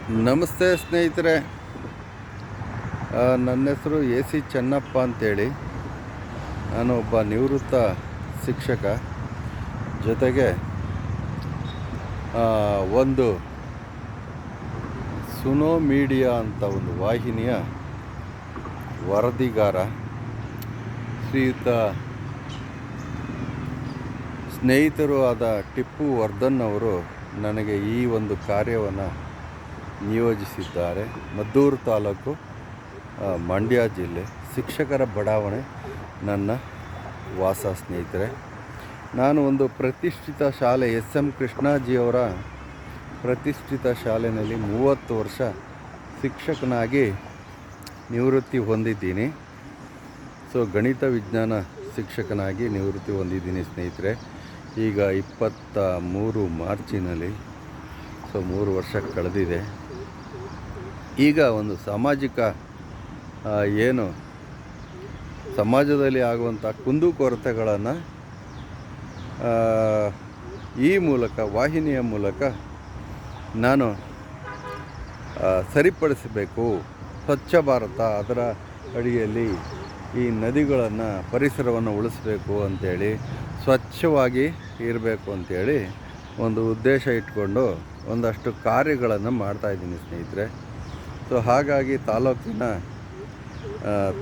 ನಮಸ್ತೆ ಸ್ನೇಹಿತರೆ, ನನ್ನ ಹೆಸರು ಎ ಸಿ ಚೆನ್ನಪ್ಪ ಅಂತೇಳಿ. ನಾನು ಒಬ್ಬ ನಿವೃತ್ತ ಶಿಕ್ಷಕ. ಜೊತೆಗೆ ಒಂದು ಸುನೋ ಮೀಡಿಯಾ ಅಂತ ಒಂದು ವಾಹಿನಿಯ ವರದಿಗಾರ. ಶ್ರೀಯುತ ಸ್ನೇಹಿತರು ಆದ ಟಿಪ್ಪು ವರ್ಧನ್ ಅವರು ನನಗೆ ಈ ಒಂದು ಕಾರ್ಯವನ್ನು ನಿಯೋಜಿಸಿದ್ದಾರೆ. ಮದ್ದೂರು ತಾಲೂಕು, ಮಂಡ್ಯ ಜಿಲ್ಲೆ, ಶಿಕ್ಷಕರ ಬಡಾವಣೆ ನನ್ನ ವಾಸ. ಸ್ನೇಹಿತರೆ, ನಾನು ಒಂದು ಪ್ರತಿಷ್ಠಿತ ಶಾಲೆ ಎಸ್.ಎಂ. ಕೃಷ್ಣಾಜಿಯವರ ಪ್ರತಿಷ್ಠಿತ ಶಾಲೆಯಲ್ಲಿ 30 ವರ್ಷ ಶಿಕ್ಷಕನಾಗಿ ನಿವೃತ್ತಿ ಹೊಂದಿದ್ದೀನಿ. ಗಣಿತ ವಿಜ್ಞಾನ ಶಿಕ್ಷಕನಾಗಿ ನಿವೃತ್ತಿ ಹೊಂದಿದ್ದೀನಿ ಸ್ನೇಹಿತರೆ. ಈಗ 23 ಮಾರ್ಚಿನಲ್ಲಿ 3 ವರ್ಷ ಕಳೆದಿದೆ. ಈಗ ಒಂದು ಸಾಮಾಜಿಕ ಏನು ಸಮಾಜದಲ್ಲಿ ಆಗುವಂಥ ಕುಂದುಕೊರತೆಗಳನ್ನು ಈ ಮೂಲಕ, ವಾಹಿನಿಯ ಮೂಲಕ ನಾನು ಸರಿಪಡಿಸಬೇಕು. ಸ್ವಚ್ಛ ಭಾರತ, ಅದರ ಅಡಿಯಲ್ಲಿ ಈ ನದಿಗಳನ್ನು, ಪರಿಸರವನ್ನು ಉಳಿಸಬೇಕು ಅಂಥೇಳಿ, ಸ್ವಚ್ಛವಾಗಿ ಇರಬೇಕು ಅಂಥೇಳಿ ಒಂದು ಉದ್ದೇಶ ಇಟ್ಕೊಂಡು ಒಂದಷ್ಟು ಕಾರ್ಯಗಳನ್ನು ಮಾಡ್ತಾಯಿದ್ದೀನಿ ಸ್ನೇಹಿತರೆ. ಹಾಗಾಗಿ ತಾಲೂಕಿನ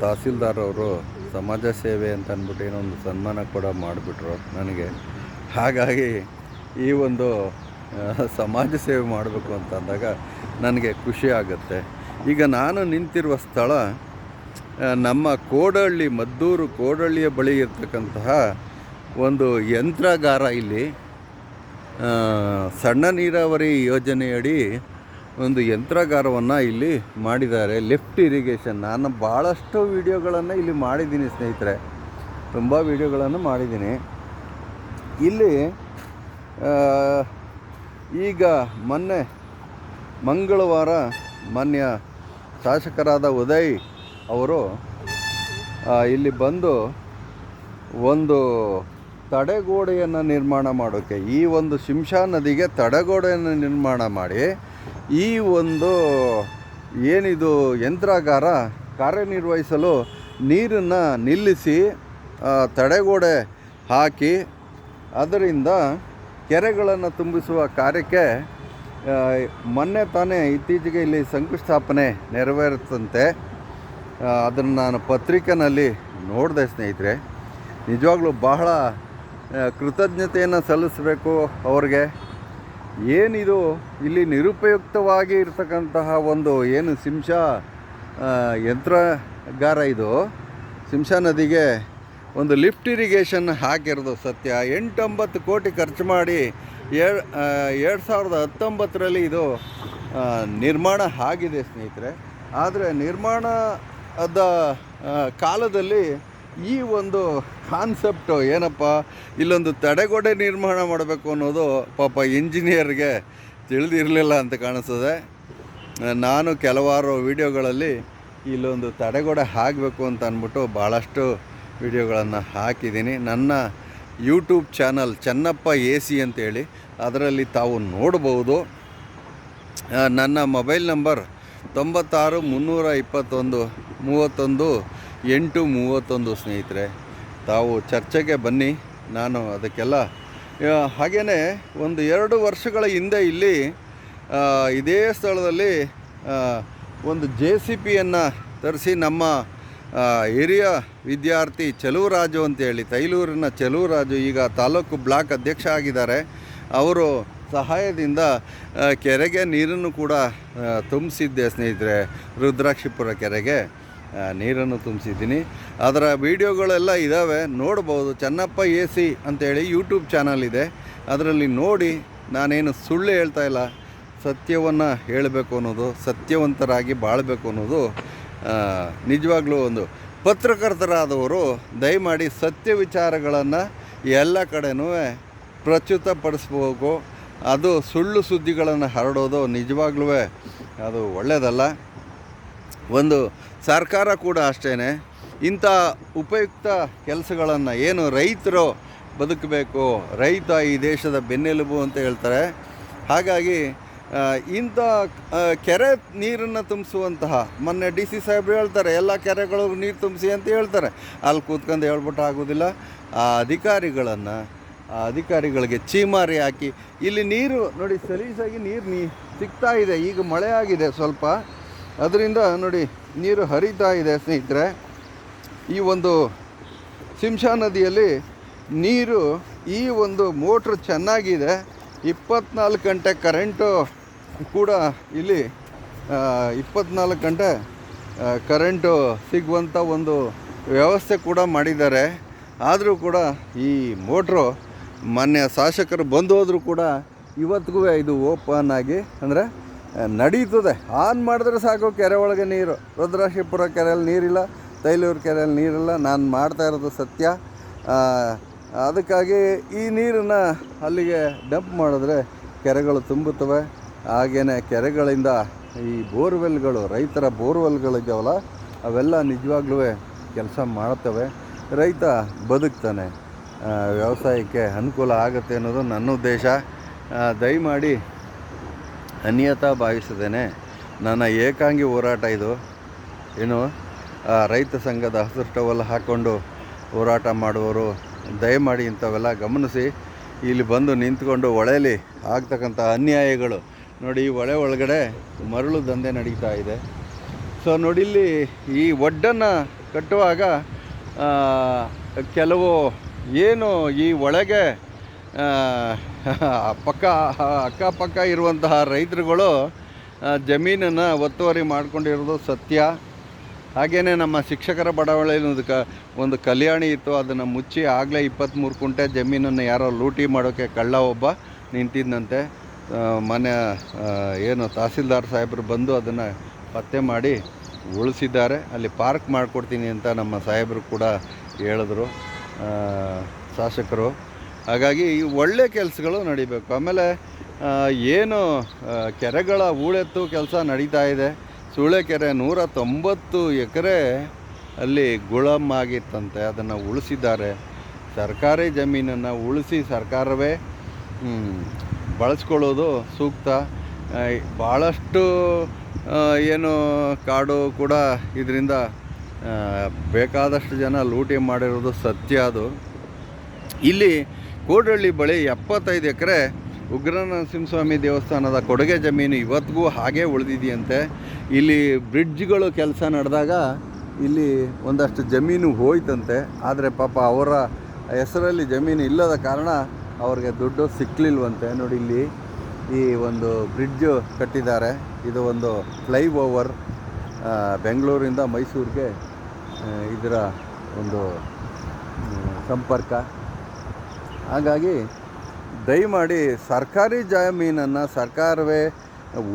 ತಹಸೀಲ್ದಾರ್ ಅವರು ಸಮಾಜ ಸೇವೆ ಅಂತ ಅಂದ್ಬಿಟ್ಟು ಏನೋ ಒಂದು ಸನ್ಮಾನ ಕೂಡ ಮಾಡಿಬಿಟ್ರು ನನಗೆ. ಹಾಗಾಗಿ ಈ ಒಂದು ಸಮಾಜ ಸೇವೆ ಮಾಡಬೇಕು ಅಂತ ಅಂದಾಗ ನನಗೆ ಖುಷಿ ಆಗುತ್ತೆ. ಈಗ ನಾನು ನಿಂತಿರುವ ಸ್ಥಳ ನಮ್ಮ ಕೋಡಹಳ್ಳಿ, ಮದ್ದೂರು ಕೋಡಹಳ್ಳಿಯ ಬಳಿ ಇರ್ತಕ್ಕಂತಹ ಒಂದು ಯಂತ್ರಾಗಾರ. ಇಲ್ಲಿ ಸಣ್ಣ ನೀರಾವರಿ ಯೋಜನೆಯಡಿ ಒಂದು ಯಂತ್ರಾಗಾರವನ್ನು ಇಲ್ಲಿ ಮಾಡಿದ್ದಾರೆ. Lift irrigation. ನಾನು ಭಾಳಷ್ಟು ವೀಡಿಯೋಗಳನ್ನು ಇಲ್ಲಿ ಮಾಡಿದ್ದೀನಿ ಸ್ನೇಹಿತರೆ, ತುಂಬ ವೀಡಿಯೋಗಳನ್ನು ಮಾಡಿದ್ದೀನಿ. ಇಲ್ಲಿ ಈಗ ಮೊನ್ನೆ ಮಂಗಳವಾರ ಮಾನ್ಯ ಶಾಸಕರಾದ ಉದಯ್ ಅವರು ಇಲ್ಲಿ ಬಂದು ಒಂದು ತಡೆಗೋಡೆಯನ್ನು ನಿರ್ಮಾಣ ಮಾಡೋಕ್ಕೆ, ಈ ಒಂದು ಶಿಂಷಾ ನದಿಗೆ ತಡೆಗೋಡೆಯನ್ನು ನಿರ್ಮಾಣ ಮಾಡಿ ಈ ಒಂದು ಏನಿದು ಯಂತ್ರಾಗಾರ ಕಾರ್ಯನಿರ್ವಹಿಸಲು ನೀರನ್ನು ನಿಲ್ಲಿಸಿ ತಡೆಗೋಡೆ ಹಾಕಿ ಅದರಿಂದ ಕೆರೆಗಳನ್ನು ತುಂಬಿಸುವ ಕಾರ್ಯಕ್ಕೆ ಮೊನ್ನೆ ತಾನೇ ಇತ್ತೀಚೆಗೆ ಇಲ್ಲಿ ಶಂಕುಸ್ಥಾಪನೆ ನೆರವೇರುತ್ತಂತೆ. ಅದನ್ನು ನಾನು ಪತ್ರಿಕೆಯಲ್ಲಿ ನೋಡಿದೆ ಸ್ನೇಹಿತರೆ. ನಿಜವಾಗ್ಲೂ ಬಹಳ ಕೃತಜ್ಞತೆಯನ್ನು ಸಲ್ಲಿಸಬೇಕು ಅವ್ರಿಗೆ. ಏನಿದು ಇಲ್ಲಿ ನಿರುಪಯುಕ್ತವಾಗಿ ಇರ್ತಕ್ಕಂತಹ ಒಂದು ಏನು ಶಿಂಷಾ ಯಂತ್ರಗಾರ, ಇದು ಶಿಂಷಾ ನದಿಗೆ ಒಂದು ಲಿಫ್ಟ್ ಇರಿಗೇಷನ್ ಹಾಕಿರೋದು ಸತ್ಯ. 8-9 ಕೋಟಿ ಖರ್ಚು ಮಾಡಿ 2019ರಲ್ಲಿ ಇದು ನಿರ್ಮಾಣ ಆಗಿದೆ ಸ್ನೇಹಿತರೆ. ಆದರೆ ನಿರ್ಮಾಣದ ಕಾಲದಲ್ಲಿ ಈ ಒಂದು ಕಾನ್ಸೆಪ್ಟು ಏನಪ್ಪ, ಇಲ್ಲೊಂದು ತಡೆಗೋಡೆ ನಿರ್ಮಾಣ ಮಾಡಬೇಕು ಅನ್ನೋದು ಪಾಪ ಇಂಜಿನಿಯರ್ಗೆ ತಿಳಿದಿರಲಿಲ್ಲ ಅಂತ ಕಾಣಿಸ್ತದೆ. ನಾನು ಕೆಲವಾರು ವಿಡಿಯೋಗಳಲ್ಲಿ ಇಲ್ಲೊಂದು ತಡೆಗೋಡೆ ಹಾಕಬೇಕು ಅಂತ ಅಂದ್ಬಿಟ್ಟು ಭಾಳಷ್ಟು ವಿಡಿಯೋಗಳನ್ನು ಹಾಕಿದ್ದೀನಿ. ನನ್ನ YouTube channel Chennappa A C ಅಂತೇಳಿ, ಅದರಲ್ಲಿ ತಾವು ನೋಡ್ಬೋದು. ನನ್ನ ಮೊಬೈಲ್ ನಂಬರ್ 96 321 31 831 ಸ್ನೇಹಿತರೆ. ತಾವು ಚರ್ಚೆಗೆ ಬನ್ನಿ, ನಾನು ಅದಕ್ಕೆಲ್ಲ. ಹಾಗೆಯೇ ಒಂದು 2 ವರ್ಷಗಳ ಹಿಂದೆ ಇಲ್ಲಿ ಇದೇ ಸ್ಥಳದಲ್ಲಿ ಒಂದು JCPಯನ್ನು ತರಿಸಿ ನಮ್ಮ ಹಿರಿಯ ವಿದ್ಯಾರ್ಥಿ ಚಲುವರಾಜು ಅಂತೇಳಿ, ತೈಲೂರಿನ ಚಲುವರಾಜು, ಈಗ ತಾಲೂಕು ಬ್ಲಾಕ್ ಅಧ್ಯಕ್ಷ ಆಗಿದ್ದಾರೆ. ಅವರು ಸಹಾಯದಿಂದ ಕೆರೆಗೆ ನೀರನ್ನು ಕೂಡ ತುಂಬಿಸಿದ್ದೆ ಸ್ನೇಹಿತರೆ. ರುದ್ರಾಕ್ಷಿಪುರ ಕೆರೆಗೆ ನೀರನ್ನು ತುಂಬಿಸಿದ್ದೀನಿ. ಅದರ ವೀಡಿಯೋಗಳೆಲ್ಲ ಇದ್ದಾವೆ, ನೋಡ್ಬೋದು. ಚೆನ್ನಪ್ಪ ಎ ಸಿ ಅಂತೇಳಿ ಯೂಟ್ಯೂಬ್ ಚಾನಲ್ ಇದೆ, ಅದರಲ್ಲಿ ನೋಡಿ. ನಾನೇನು ಸುಳ್ಳು ಹೇಳ್ತಾ ಇಲ್ಲ, ಸತ್ಯವನ್ನು ಹೇಳಬೇಕು ಅನ್ನೋದು, ಸತ್ಯವಂತರಾಗಿ ಬಾಳಬೇಕು ಅನ್ನೋದು ನಿಜವಾಗ್ಲೂ ಒಂದು ಪತ್ರಕರ್ತರಾದವರು ದಯಮಾಡಿ ಸತ್ಯ ವಿಚಾರಗಳನ್ನು ಎಲ್ಲ ಕಡೆನೂ ಪ್ರಸ್ತುತಪಡಿಸ್ಬೇಕು. ಅದು ಸುಳ್ಳು ಸುದ್ದಿಗಳನ್ನು ಹರಡೋದು ನಿಜವಾಗ್ಲೂ ಅದು ಒಳ್ಳೆಯದಲ್ಲ. ಒಂದು ಸರ್ಕಾರ ಕೂಡ ಅಷ್ಟೇ ಇಂಥ ಉಪಯುಕ್ತ ಕೆಲಸಗಳನ್ನು, ಏನು ರೈತರು ಬದುಕಬೇಕು, ರೈತ ಈ ದೇಶದ ಬೆನ್ನೆಲುಬು ಅಂತ ಹೇಳ್ತಾರೆ. ಹಾಗಾಗಿ ಇಂಥ ಕೆರೆ ನೀರನ್ನು ತುಂಬಿಸುವಂತಹ ಮೊನ್ನೆ ಡಿ ಸಿ ಸಾಹೇಬ್ರು ಹೇಳ್ತಾರೆ ಎಲ್ಲ ಕೆರೆಗಳಿಗೂ ನೀರು ತುಂಬಿಸಿ ಅಂತ ಹೇಳ್ತಾರೆ. ಅಲ್ಲಿ ಕೂತ್ಕೊಂಡು ಹೇಳ್ಬಿಟ್ಟು ಆಗೋದಿಲ್ಲ. ಆ ಅಧಿಕಾರಿಗಳಿಗೆ ಚೀಮಾರಿ ಹಾಕಿ ಇಲ್ಲಿ ನೀರು ನೋಡಿ ಸಲೀಸಾಗಿ ನೀರು ಸಿಗ್ತಾ ಇದೆ. ಈಗ ಮಳೆ ಆಗಿದೆ ಸ್ವಲ್ಪ, ಅದರಿಂದ ನೋಡಿ ನೀರು ಹರಿತಾ ಇದೆ ಸ್ನೇಹಿತರೆ. ಈ ಒಂದು ಶಿಂಷಾ ನದಿಯಲ್ಲಿ ನೀರು ಈ ಒಂದು ಮೋಟ್ರ್ ಚೆನ್ನಾಗಿದೆ. 24 ಗಂಟೆ ಕರೆಂಟು ಕೂಡ ಇಲ್ಲಿ 24 ಗಂಟೆ ಕರೆಂಟು ಸಿಗುವಂಥ ಒಂದು ವ್ಯವಸ್ಥೆ ಕೂಡ ಮಾಡಿದ್ದಾರೆ. ಆದರೂ ಕೂಡ ಈ ಮೋಟ್ರು ಮೊನ್ನೆ ಶಾಸಕರು ಬಂದು ಹೋದರೂ ಕೂಡ ಇವತ್ತಿಗೂ ಇದು ಓಪನ್ ಆಗಿ ಅಂದರೆ ನಡೀತದೆ. ಆನ್ ಮಾಡಿದ್ರೆ ಸಾಕು ಕೆರೆ ಒಳಗೆ ನೀರು. ರುದ್ರಾಕ್ಷಿಪುರ ಕೆರೆಯಲ್ಲಿ ನೀರಿಲ್ಲ, ತೈಲೂರು ಕೆರೆಯಲ್ಲಿ ನೀರಿಲ್ಲ. ನಾನು ಮಾಡ್ತಾ ಇರೋದು ಸತ್ಯ. ಅದಕ್ಕಾಗಿ ಈ ನೀರನ್ನು ಅಲ್ಲಿಗೆ ಡಂಪ್ ಮಾಡಿದ್ರೆ ಕೆರೆಗಳು ತುಂಬುತ್ತವೆ. ಹಾಗೆಯೇ ಕೆರೆಗಳಿಂದ ಈ ಬೋರ್ವೆಲ್ಗಳು, ರೈತರ ಬೋರ್ವೆಲ್ಗಳಿದ್ದಾವಲ್ಲ ಅವೆಲ್ಲ ನಿಜವಾಗ್ಲೂ ಕೆಲಸ ಮಾಡ್ತವೆ. ರೈತ ಬದುಕ್ತಾನೆ, ವ್ಯವಸಾಯಕ್ಕೆ ಅನುಕೂಲ ಆಗುತ್ತೆ ಅನ್ನೋದು ನನ್ನ ಉದ್ದೇಶ. ದಯಮಾಡಿ ಅನ್ಯತಾ ಭಾವಿಸದೇನೆ ನನ್ನ ಏಕಾಂಗಿ ಹೋರಾಟ ಇದು. ಏನು ರೈತ ಸಂಘದ ಹಸಿರು ಟವಲ್ ಹಾಕ್ಕೊಂಡು ಹೋರಾಟ ಮಾಡುವವರು ದಯಮಾಡಿ ಇಂಥವೆಲ್ಲ ಗಮನಿಸಿ ಇಲ್ಲಿ ಬಂದು ನಿಂತ್ಕೊಂಡು ಹೊಳೆಯಲ್ಲಿ ಆಗ್ತಕ್ಕಂಥ ಅನ್ಯಾಯಗಳು ನೋಡಿ. ಈ ಹೊಳೆ ಒಳಗಡೆ ಮರಳು ದಂಧೆ ನಡೀತಾ ಇದೆ. ಸೊ ನೋಡಿ, ಇಲ್ಲಿ ಈ ಒಡ್ಡನ್ನು ಕಟ್ಟುವಾಗ ಕೆಲವು ಏನು ಈ ಒಳಗೆ ಅಕ್ಕಪಕ್ಕ ಇರುವಂತಹ ರೈತರುಗಳು ಜಮೀನನ್ನು ಒತ್ತುವರಿ ಮಾಡ್ಕೊಂಡಿರೋದು ಸತ್ಯ. ಹಾಗೆಯೇ ನಮ್ಮ ಶಿಕ್ಷಕರ ಬಡಾವಣೆಯಲ್ಲಿ ಒಂದು ಕಲ್ಯಾಣಿ ಇತ್ತು, ಅದನ್ನು ಮುಚ್ಚಿ ಆಗಲೇ 23 ಕುಂಟೆ ಜಮೀನನ್ನು ಯಾರೋ ಲೂಟಿ ಮಾಡೋಕ್ಕೆ ಕಳ್ಳ ಒಬ್ಬ ನಿಂತಿದ್ದಂತೆ. ಮನೆ ಏನು ತಹಸೀಲ್ದಾರ್ ಸಾಹೇಬರು ಬಂದು ಅದನ್ನು ಪತ್ತೆ ಮಾಡಿ ಉಳಿಸಿದ್ದಾರೆ. ಅಲ್ಲಿ ಪಾರ್ಕ್ ಮಾಡಿಕೊಡ್ತೀನಿ ಅಂತ ನಮ್ಮ ಸಾಹೇಬರು ಕೂಡ ಹೇಳಿದ್ರು, ಶಾಸಕರು. ಹಾಗಾಗಿ ಈ ಒಳ್ಳೆ ಕೆಲಸಗಳು ನಡಿಬೇಕು. ಆಮೇಲೆ ಏನು ಕೆರೆಗಳ ಹೂಳೆತ್ತು ಕೆಲಸ ನಡೀತಾ ಇದೆ. ಸೂಳೆಕೆರೆ 190 ಎಕರೆ ಅಲ್ಲಿ ಗುಳಮ್ ಆಗಿತ್ತಂತೆ, ಅದನ್ನು ಉಳಿಸಿದ್ದಾರೆ. ಸರ್ಕಾರಿ ಜಮೀನನ್ನು ಉಳಿಸಿ ಸರ್ಕಾರವೇ ಬಳಸ್ಕೊಳ್ಳೋದು ಸೂಕ್ತ. ಭಾಳಷ್ಟು ಏನು ಕಾಡು ಕೂಡ ಇದರಿಂದ ಬೇಕಾದಷ್ಟು ಜನ ಲೂಟಿ ಮಾಡಿರೋದು ಸತ್ಯ. ಅದು ಇಲ್ಲಿ ಕೋಡಹಳ್ಳಿ ಬಳಿ 75 ಎಕರೆ ಉಗ್ರನರಸಿಂಹಸ್ವಾಮಿ ದೇವಸ್ಥಾನದ ಕೊಡುಗೆ ಜಮೀನು ಇವತ್ತಿಗೂ ಹಾಗೇ ಉಳಿದಿದೆಯಂತೆ. ಇಲ್ಲಿ ಬ್ರಿಡ್ಜ್ಗಳು ಕೆಲಸ ನಡೆದಾಗ ಇಲ್ಲಿ ಒಂದಷ್ಟು ಜಮೀನು ಹೋಯ್ತಂತೆ. ಆದರೆ ಪಾಪ ಅವರ ಹೆಸರಲ್ಲಿ ಜಮೀನು ಇಲ್ಲದ ಕಾರಣ ಅವ್ರಿಗೆ ದುಡ್ಡು ಸಿಕ್ಕಲಿಲ್ವಂತೆ. ನೋಡಿ, ಇಲ್ಲಿ ಈ ಒಂದು ಬ್ರಿಡ್ಜು ಕಟ್ಟಿದ್ದಾರೆ. ಇದು ಒಂದು ಫ್ಲೈ ಓವರ್ ಬೆಂಗಳೂರಿಂದ ಮೈಸೂರಿಗೆ ಇದರ ಒಂದು ಸಂಪರ್ಕ. ಹಾಗಾಗಿ ದಯಮಾಡಿ ಸರ್ಕಾರಿ ಜಮೀನನ್ನು ಸರ್ಕಾರವೇ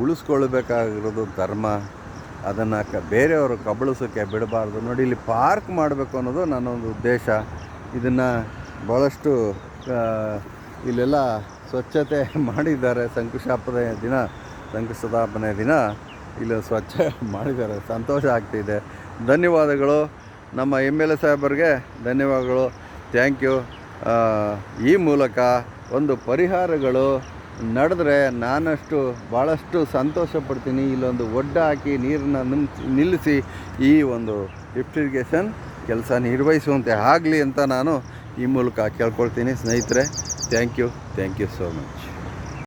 ಉಳಿಸ್ಕೊಳ್ಬೇಕಾಗಿರೋದು ಧರ್ಮ. ಅದನ್ನು ಬೇರೆಯವರು ಕಬಳಿಸೋಕ್ಕೆ ಬಿಡಬಾರ್ದು. ನೋಡಿ, ಇಲ್ಲಿ ಪಾರ್ಕ್ ಮಾಡಬೇಕು ಅನ್ನೋದು ನನ್ನೊಂದು ಉದ್ದೇಶ. ಇದನ್ನು ಭಾಳಷ್ಟು ಇಲ್ಲೆಲ್ಲ ಸ್ವಚ್ಛತೆ ಮಾಡಿದ್ದಾರೆ. ಶಂಕುಸ್ಥಾಪನೆ ದಿನ ಇಲ್ಲಿ ಸ್ವಚ್ಛ ಮಾಡಿದ್ದಾರೆ. ಸಂತೋಷ ಆಗ್ತಿದೆ. ಧನ್ಯವಾದಗಳು. ನಮ್ಮ MLA ಸಾಹೇಬರಿಗೆ ಧನ್ಯವಾದಗಳು. Thank you. ಈ ಮೂಲಕ ಒಂದು ಪರಿಹಾರಗಳು ನಡೆದ್ರೆ ಭಾಳಷ್ಟು ಸಂತೋಷ ಪಡ್ತೀನಿ. ಇಲ್ಲೊಂದು ಒಡ್ಡ ಹಾಕಿ ನೀರನ್ನು ನಿಲ್ಲಿಸಿ ಈ ಒಂದು ಲಿಫ್ಟ್ ಇರಿಗೇಷನ್ ಕೆಲಸ ನಿರ್ವಹಿಸುವಂತೆ ಆಗಲಿ ಅಂತ ನಾನು ಈ ಮೂಲಕ ಕೇಳ್ಕೊಳ್ತೀನಿ ಸ್ನೇಹಿತರೆ. Thank you so much.